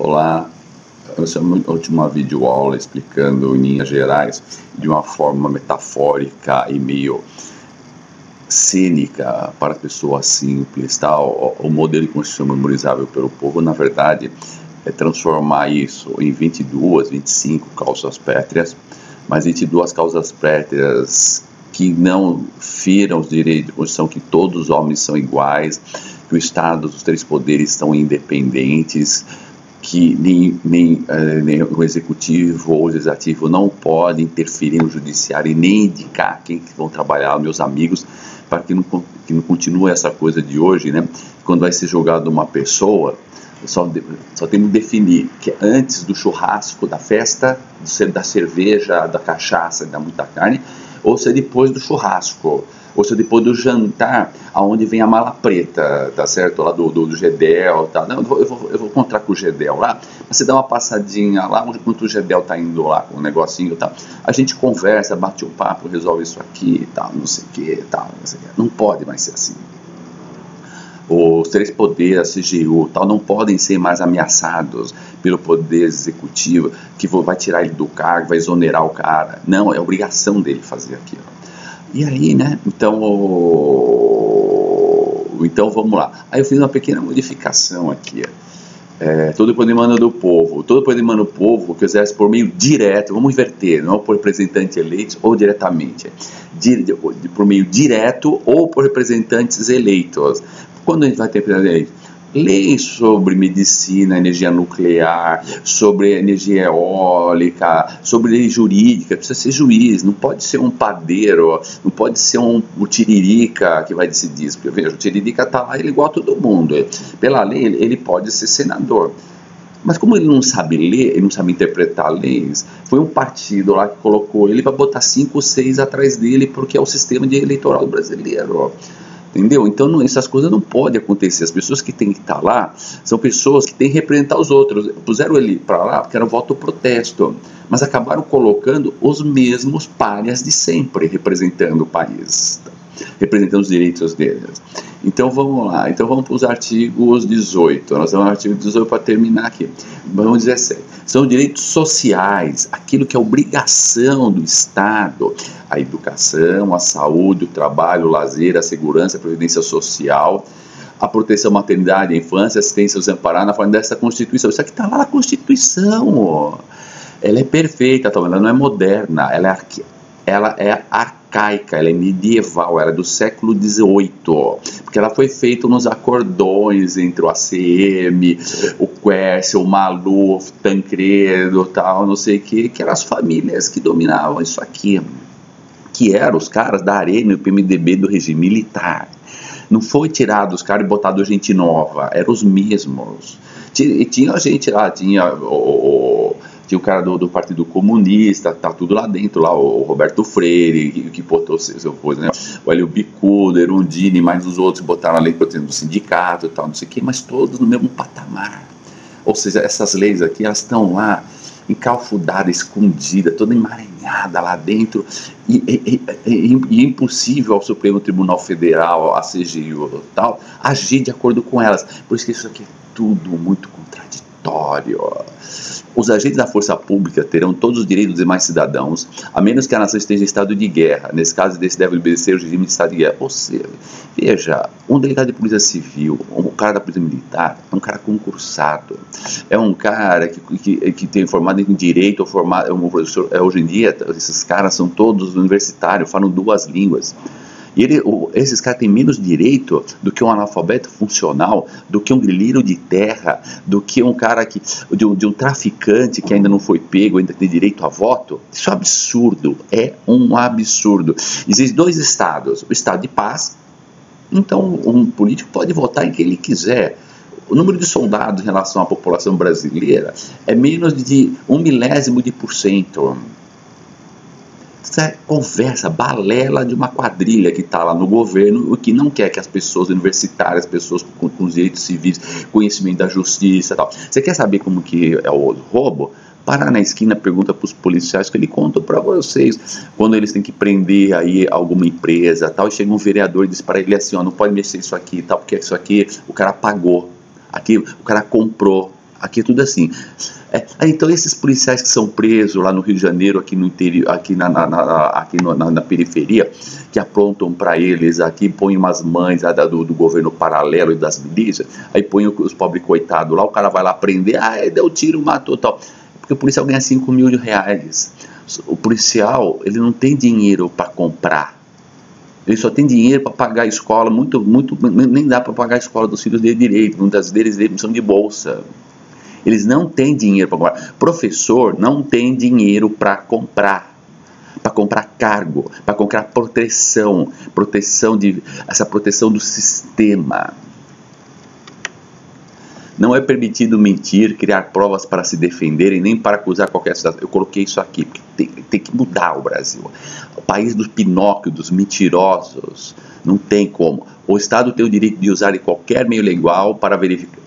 Olá, essa é a última videoaula explicando em linhas gerais, de uma forma metafórica e meio cênica para a pessoa simples, tá? O modelo de construção memorizável pelo povo, na verdade, é transformar isso em 22, 25 causas pétreas, mas 22 causas pétreas que não firam os direitos de Constituição, que todos os homens são iguais, que o Estado, os três poderes estão independentes, que nem o executivo ou o legislativo não pode interferir no judiciário e nem indicar quem que vão trabalhar, meus amigos, para que não continue essa coisa de hoje, né? Quando vai ser julgado uma pessoa, só temos que definir que antes do churrasco, da festa, da cerveja, da cachaça, da muita carne, ou se é depois do churrasco, ou se é depois do jantar, aonde vem a mala preta, tá certo? Lá do Gedel, tá? Não, eu vou encontrar com o Gedel lá, mas você dá uma passadinha lá, enquanto o Gedel tá indo lá com um negocinho e tal, a gente conversa, bate um papo, resolve isso aqui e tal, não sei o que, tal, não sei o que. Não pode mais ser assim. Os três poderes, a CGU, tal, não podem ser mais ameaçados pelo poder executivo, que vai tirar ele do cargo, vai exonerar o cara. Não, é obrigação dele fazer aquilo. E aí, né, então vamos lá. Aí eu fiz uma pequena modificação aqui. Todo o poder emana do povo. Todo o poder emana do povo que exerce por meio direto, vamos inverter, não por representantes eleitos ou diretamente. Por meio direto ou por representantes eleitos. Quando a gente vai ter leis sobre medicina, energia nuclear, sobre energia eólica, sobre lei jurídica, precisa ser juiz, não pode ser um padeiro, não pode ser o tiririca que vai decidir isso, porque veja, o tiririca está lá, ele é igual a todo mundo, pela lei ele pode ser senador. Mas como ele não sabe ler, ele não sabe interpretar leis, foi um partido lá que colocou ele para botar 5 ou 6 atrás dele, porque é o sistema eleitoral brasileiro. Entendeu? Então essas coisas não podem acontecer. As pessoas que têm que estar lá são pessoas que têm que representar os outros. Puseram ele para lá porque era um voto protesto, mas acabaram colocando os mesmos párias de sempre representando o país, representando os direitos deles. Então vamos lá, então vamos para os artigos 18, nós vamos no artigo 18 para terminar aqui, vamos 17, são direitos sociais, aquilo que é obrigação do Estado, a educação, a saúde, o trabalho, o lazer, a segurança, a previdência social, a proteção à maternidade, à infância, a assistência aos amparados na forma dessa Constituição. Isso aqui está lá na Constituição, ela é perfeita, ela não é moderna, ela é arcaica, ela é medieval, ela é do século XVIII, porque ela foi feita nos acordões entre o ACM, o Quércia, o Maluf, Tancredo, tal, não sei o que eram as famílias que dominavam isso aqui, que eram os caras da Arena e o PMDB do regime militar. Não foi tirado os caras e botado gente nova, eram os mesmos. Tinha gente lá, tinha o cara do Partido Comunista, tá tudo lá dentro, lá, o Roberto Freire, que botou seu coisa, né? O Hélio Bicudo, Erundini, mais os outros botaram a lei do sindicato e tal, não sei o que, mas todos no mesmo patamar. Ou seja, essas leis aqui, elas estão lá, encalfudadas, escondidas, toda emaranhada lá dentro, e é impossível ao Supremo Tribunal Federal, a CGU e tal, agir de acordo com elas. Por isso que isso aqui é tudo muito contraditório. Os agentes da força pública terão todos os direitos dos demais cidadãos, a menos que a nação esteja em estado de guerra. Nesse caso, desse deve obedecer o regime de estado de guerra. Ou seja, veja, um delegado de polícia civil, um cara da polícia militar, é um cara concursado, é um cara que tem formado em direito, ou formado, é um professor, hoje em dia, esses caras são todos universitários, falam 2 línguas. E esses caras têm menos direito do que um analfabeto funcional, do que um grileiro de terra, do que um cara de um traficante que ainda não foi pego, ainda tem direito a voto. Isso é um absurdo, é um absurdo. Existem 2 estados, o estado de paz, então um político pode votar em quem ele quiser. O número de soldados em relação à população brasileira é menos de 1/1000%. Isso é conversa, balela de uma quadrilha que está lá no governo, o que não quer que as pessoas universitárias, pessoas com os direitos civis, conhecimento da justiça e tal. Você quer saber como que é o roubo? Para na esquina, pergunta para os policiais que ele conta para vocês, quando eles têm que prender aí alguma empresa tal, e chega um vereador e diz para ele assim, ó, não pode mexer isso aqui tal, porque isso aqui o cara pagou, aqui o cara comprou. Aqui é tudo assim. Então esses policiais que são presos lá no Rio de Janeiro, aqui no interior, aqui na periferia, que aprontam para eles aqui, põem umas mães do governo paralelo e das milícias, aí põem os pobres coitados lá, o cara vai lá prender, deu tiro, matou tal. Porque o policial ganha 5 mil reais. O policial, ele não tem dinheiro para comprar. Ele só tem dinheiro para pagar a escola, nem dá para pagar a escola dos filhos dele direito, muitas deles são de bolsa. Eles não têm dinheiro para comprar. Professor não tem dinheiro para comprar cargo, para comprar essa proteção do sistema. Não é permitido mentir, criar provas para se defenderem, nem para acusar qualquer cidadão. Eu coloquei isso aqui, porque tem que mudar o Brasil. O país dos Pinóquio, dos mentirosos, não tem como. O Estado tem o direito de usar qualquer meio legal para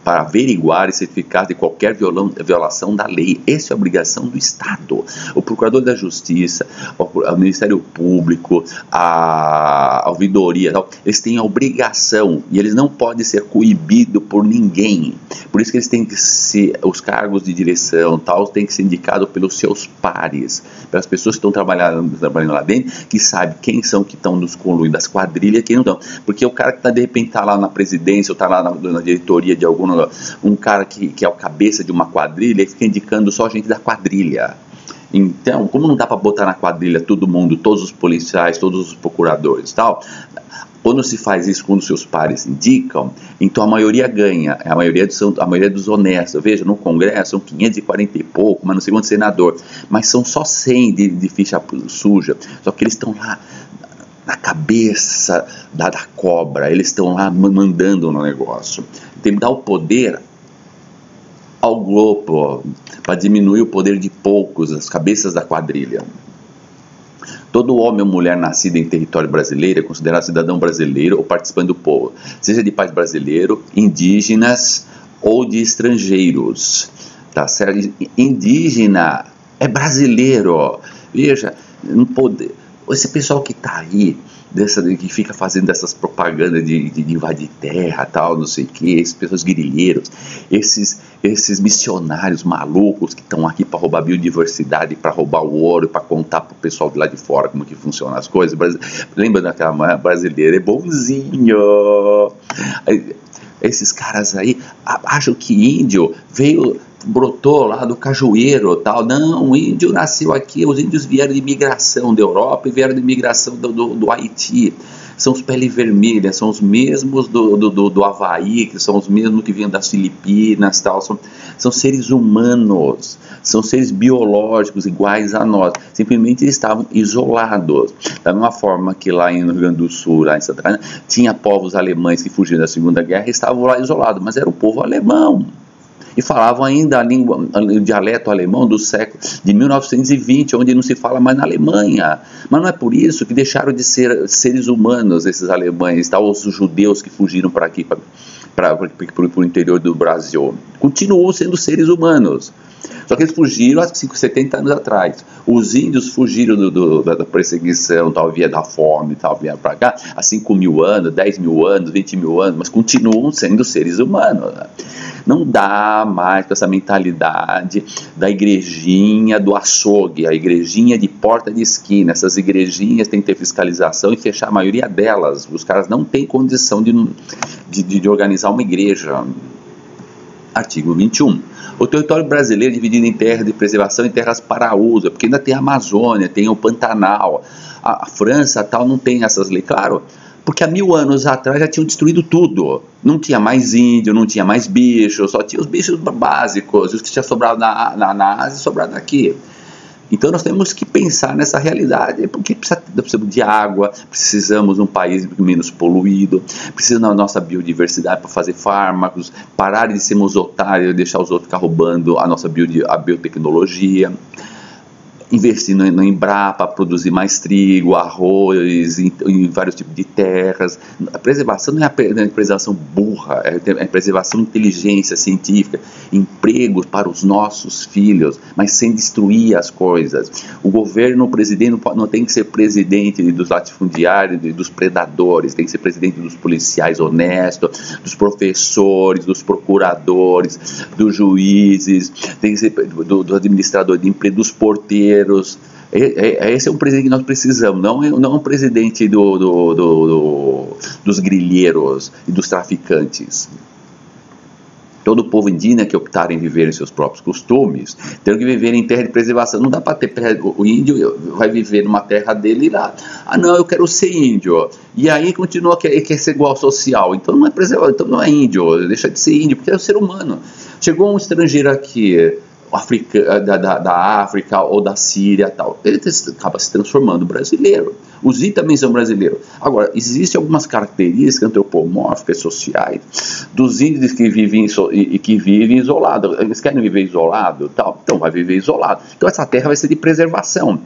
averiguar e certificar de qualquer violação da lei. Essa é a obrigação do Estado. O Procurador da Justiça, o Ministério Público, a ouvidoria, eles têm a obrigação e eles não podem ser coibidos por ninguém. Por isso que eles têm que ser, os cargos de direção, têm que ser indicados pelos seus pares, pelas pessoas que estão trabalhando lá dentro, que sabem quem são que estão nos conluindo das quadrilhas e quem não estão. Porque o cara que de repente está lá na presidência ou está lá na diretoria de algum lugar, um cara que é o cabeça de uma quadrilha e fica indicando só gente da quadrilha. Então, como não dá para botar na quadrilha todo mundo, todos os policiais, todos os procuradores e tal, quando se faz isso, quando seus pares indicam, então a maioria ganha, a maioria dos honestos. Veja, no Congresso são 540 e pouco, mas no segundo senador, mas são só 100 de ficha suja, só que eles estão lá na cabeça da cobra, eles estão lá mandando no negócio. Tem que dar o poder ao grupo, para diminuir o poder de poucos, as cabeças da quadrilha. Todo homem ou mulher nascido em território brasileiro é considerado cidadão brasileiro ou participante do povo, seja de pais brasileiro, indígenas ou de estrangeiros. Tá certo? Indígena é brasileiro. Veja, não pode. Esse pessoal que está aí, que fica fazendo essas propagandas de invadir terra, tal, não sei o que, esses pessoas guerrilheiros, esses missionários malucos que estão aqui para roubar biodiversidade, para roubar o ouro, para contar para o pessoal de lá de fora como que funcionam as coisas. Lembra daquela brasileira? É bonzinho. Esses caras aí acham que índio brotou lá do cajueiro, tal. Não, o índio nasceu aqui, os índios vieram de imigração da Europa e vieram de imigração do Haiti. São os pele vermelha, são os mesmos do Havaí, que são os mesmos que vêm das Filipinas, tal. São seres humanos, são seres biológicos iguais a nós. Simplesmente eles estavam isolados. Da mesma forma que lá no Rio Grande do Sul, lá em Santa Catarina, tinha povos alemães que fugiram da Segunda Guerra e estavam lá isolados, mas era o povo alemão. E falavam ainda o dialeto alemão do século de 1920, onde não se fala mais na Alemanha. Mas não é por isso que deixaram de ser seres humanos esses alemães, tá? Os judeus que fugiram para aqui, para o interior do Brasil. Continuam sendo seres humanos. Só que eles fugiram há 70 anos atrás. Os índios fugiram da perseguição, tal, via da fome, tal, vieram para cá há 5 mil anos, 10 mil anos, 20 mil anos, mas continuam sendo seres humanos. Né? Não dá mais com essa mentalidade da igrejinha do açougue, a igrejinha de porta de esquina. Essas igrejinhas têm que ter fiscalização e fechar a maioria delas. Os caras não têm condição de organizar uma igreja. Artigo 21. O território brasileiro é dividido em terras de preservação e terras para uso, porque ainda tem a Amazônia, tem o Pantanal. A França tal não tem essas leis, claro, porque há 1000 anos atrás já tinham destruído tudo. Não tinha mais índio, não tinha mais bicho, só tinha os bichos básicos, os que tinham sobrado na Ásia e sobrado aqui. Então nós temos que pensar nessa realidade, porque precisamos de água, precisamos de um país menos poluído, precisamos da nossa biodiversidade para fazer fármacos, parar de sermos otários e deixar os outros ficar roubando a nossa biotecnologia. investir no Embrapa, produzir mais trigo, arroz, em vários tipos de terras. A preservação não é a preservação burra, é a preservação de inteligência científica, empregos para os nossos filhos, mas sem destruir as coisas. O governo, o presidente não tem que ser presidente dos latifundiários e dos predadores, tem que ser presidente dos policiais honestos, dos professores, dos procuradores, dos juízes, tem que ser do administrador de empresa, dos porteiros. Esse é um presidente que nós precisamos, não um presidente dos grilheiros e dos traficantes. Todo o povo indígena que optarem em viver em seus próprios costumes, tem que viver em terra de preservação. Não dá para ter o índio vai viver numa terra dele lá. Ah, não, eu quero ser índio. E aí continua quer ser igual social. Então não é preservado, então não é índio. Deixa de ser índio, porque é um ser humano. Chegou um estrangeiro aqui, da África ou da Síria, tal, ele acaba se transformando brasileiro. Os índios também são brasileiros. Agora, existem algumas características antropomórficas sociais dos índios que vivem isolados. Eles querem viver isolado, tal, então vai viver isolado. Então essa terra vai ser de preservação.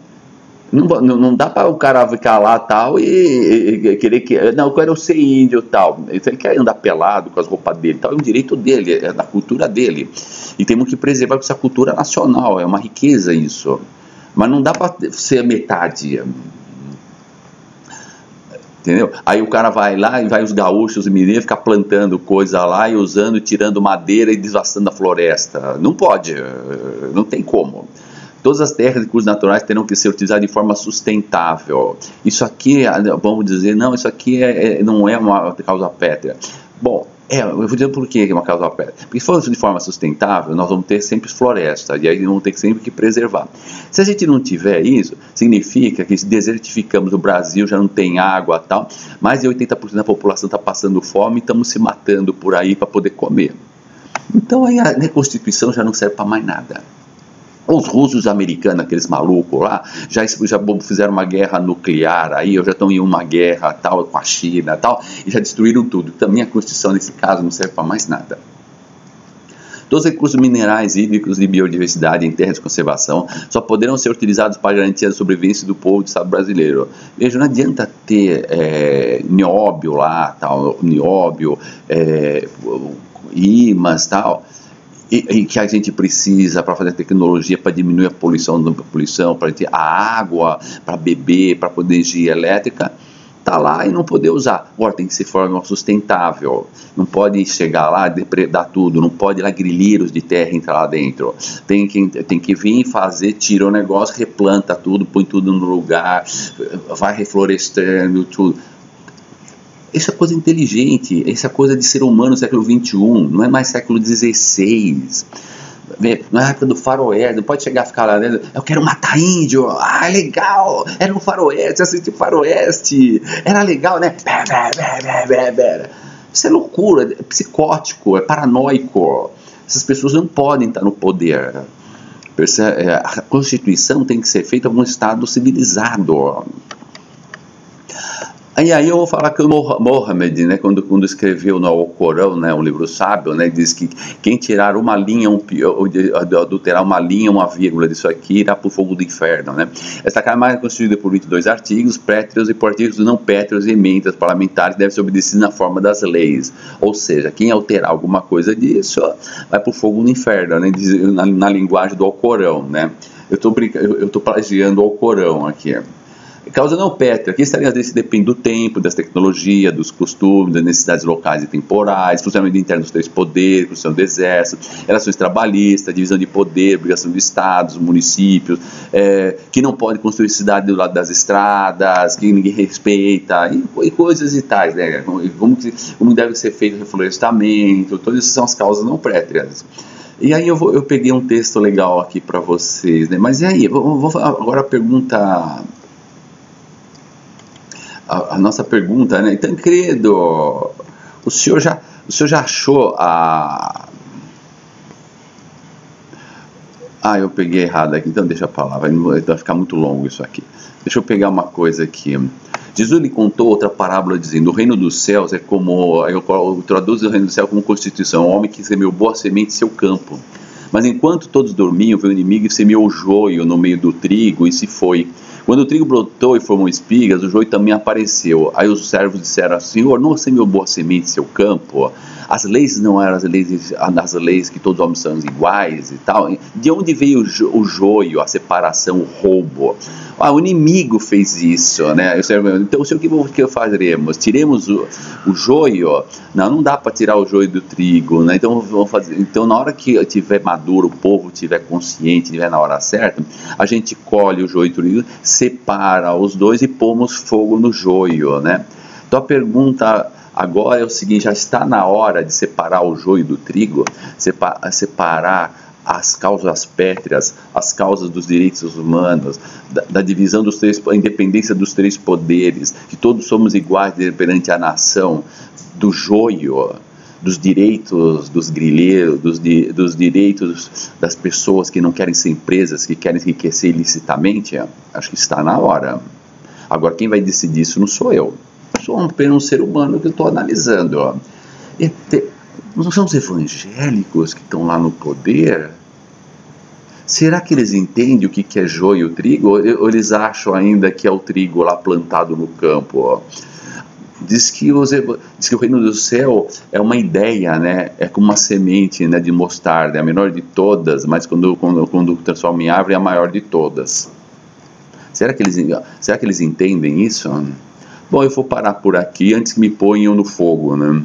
Não dá para o cara ficar lá tal e querer que. Não, eu quero ser índio tal. Ele quer andar pelado com as roupas dele tal. É um direito dele, é da cultura dele. E temos que preservar essa cultura nacional. É uma riqueza isso. Mas não dá para ser metade. Entendeu? Aí o cara vai lá e vai os gaúchos e mineiros ficar plantando coisa lá e usando, tirando madeira e devastando a floresta. Não pode. Não tem como. Todas as terras e recursos naturais terão que ser utilizados de forma sustentável. Isso aqui, vamos dizer, não, isso aqui não é uma causa pétrea. Bom, eu vou dizer por que é uma causa pétrea. Porque se for de forma sustentável, nós vamos ter sempre floresta, e aí vamos ter sempre que preservar. Se a gente não tiver isso, significa que se desertificamos o Brasil, já não tem água e tal, mais de 80% da população está passando fome e estamos se matando por aí para poder comer. Então aí a Constituição já não serve para mais nada. Os russos, os americanos, aqueles malucos lá, já fizeram uma guerra nuclear, aí já estão em uma guerra tal com a China tal, e já destruíram tudo. Também a Constituição, nesse caso, não serve para mais nada. Todos os recursos minerais, hídricos e biodiversidade em terras de conservação só poderão ser utilizados para garantir a sobrevivência do povo do Estado brasileiro. Veja, não adianta ter nióbio lá, tal, nióbio, ímãs, tal, e que a gente precisa para fazer tecnologia para diminuir a poluição, para ter a água para beber, para poder energia elétrica, está lá e não poder usar. Agora tem que ser de forma sustentável, não pode chegar lá, depredar tudo, não pode lá grilheiros de terra entrar lá dentro, tem que vir fazer, tira o negócio, replanta tudo, põe tudo no lugar, vai reflorestando tudo. Isso é coisa inteligente, isso é coisa de ser humano no século XXI, não é mais século XVI. Na época do faroeste, não pode chegar a ficar lá dentro, eu quero matar índio, legal, era no faroeste, assisti faroeste, era legal, né? Isso é loucura, é psicótico, é paranoico. Essas pessoas não podem estar no poder. A Constituição tem que ser feita como um Estado civilizado. E aí eu vou falar que o Mohammed, né, quando escreveu no Alcorão, né, um livro sábio, né, diz que quem tirar uma linha, adulterar uma linha, uma vírgula disso aqui, irá para o fogo do inferno. Né? Esta Câmara é constituída por 22 artigos, pétreos e por artigos não pétreos e emendas parlamentares devem ser obedecidos na forma das leis. Ou seja, quem alterar alguma coisa disso vai para o fogo do inferno, né, na linguagem do Alcorão. Né? Eu estou plagiando o Alcorão aqui. Causa não pétrea, aqui estaria depende do tempo, das tecnologias, dos costumes, das necessidades locais e temporais, funcionamento interno dos três poderes, função do exército, relações trabalhistas, divisão de poder, obrigação de estados, municípios, que não pode construir cidade do lado das estradas, que ninguém respeita, e coisas e tais, né? Como deve ser feito o reflorestamento, todas essas são as causas não pétreas. E aí eu peguei um texto legal aqui para vocês, né? Mas e aí, vou agora a pergunta... A nossa pergunta, né? Tancredo, o senhor já achou a... eu peguei errado aqui, então deixa pra lá, vai ficar muito longo isso aqui. Deixa eu pegar uma coisa aqui. Jesus lhe contou outra parábola dizendo, o reino dos céus é como, eu traduzo o reino do céu como constituição, um homem que semeou boa semente em seu campo. Mas enquanto todos dormiam, veio o inimigo e semeou o joio no meio do trigo e se foi. Quando o trigo brotou e formou espigas, o joio também apareceu. Aí os servos disseram: Senhor, não semeou boa semente em seu campo? As leis não eram as leis que todos os homens são iguais e tal. De onde veio o joio, a separação, o roubo? O inimigo fez isso, né? Então, o que faremos? Tiremos o joio? Não dá para tirar o joio do trigo, né? Então, na hora que tiver maduro, o povo tiver consciente, tiver na hora certa, a gente colhe o joio do trigo, separa os dois e pomos fogo no joio, né? Então, a pergunta agora é o seguinte: já está na hora de separar o joio do trigo, separar as causas pétreas, as causas dos direitos humanos, da divisão dos três, a independência dos três poderes, que todos somos iguais perante a nação, do joio, dos direitos dos grileiros, dos direitos das pessoas que não querem ser empresas, que querem enriquecer ilicitamente. Acho que está na hora. Agora, quem vai decidir isso não sou eu. Sou apenas um ser humano que eu estou analisando. Não são os evangélicos que estão lá no poder? Será que eles entendem o que é joio e o trigo? Ou eles acham ainda que é o trigo lá plantado no campo? Diz que o reino do céu é uma ideia, né? É como uma semente, né, de mostarda, é a menor de todas, mas quando transforma em árvore é a maior de todas. Será que eles entendem isso? Bom, eu vou parar por aqui antes que me ponham no fogo, né?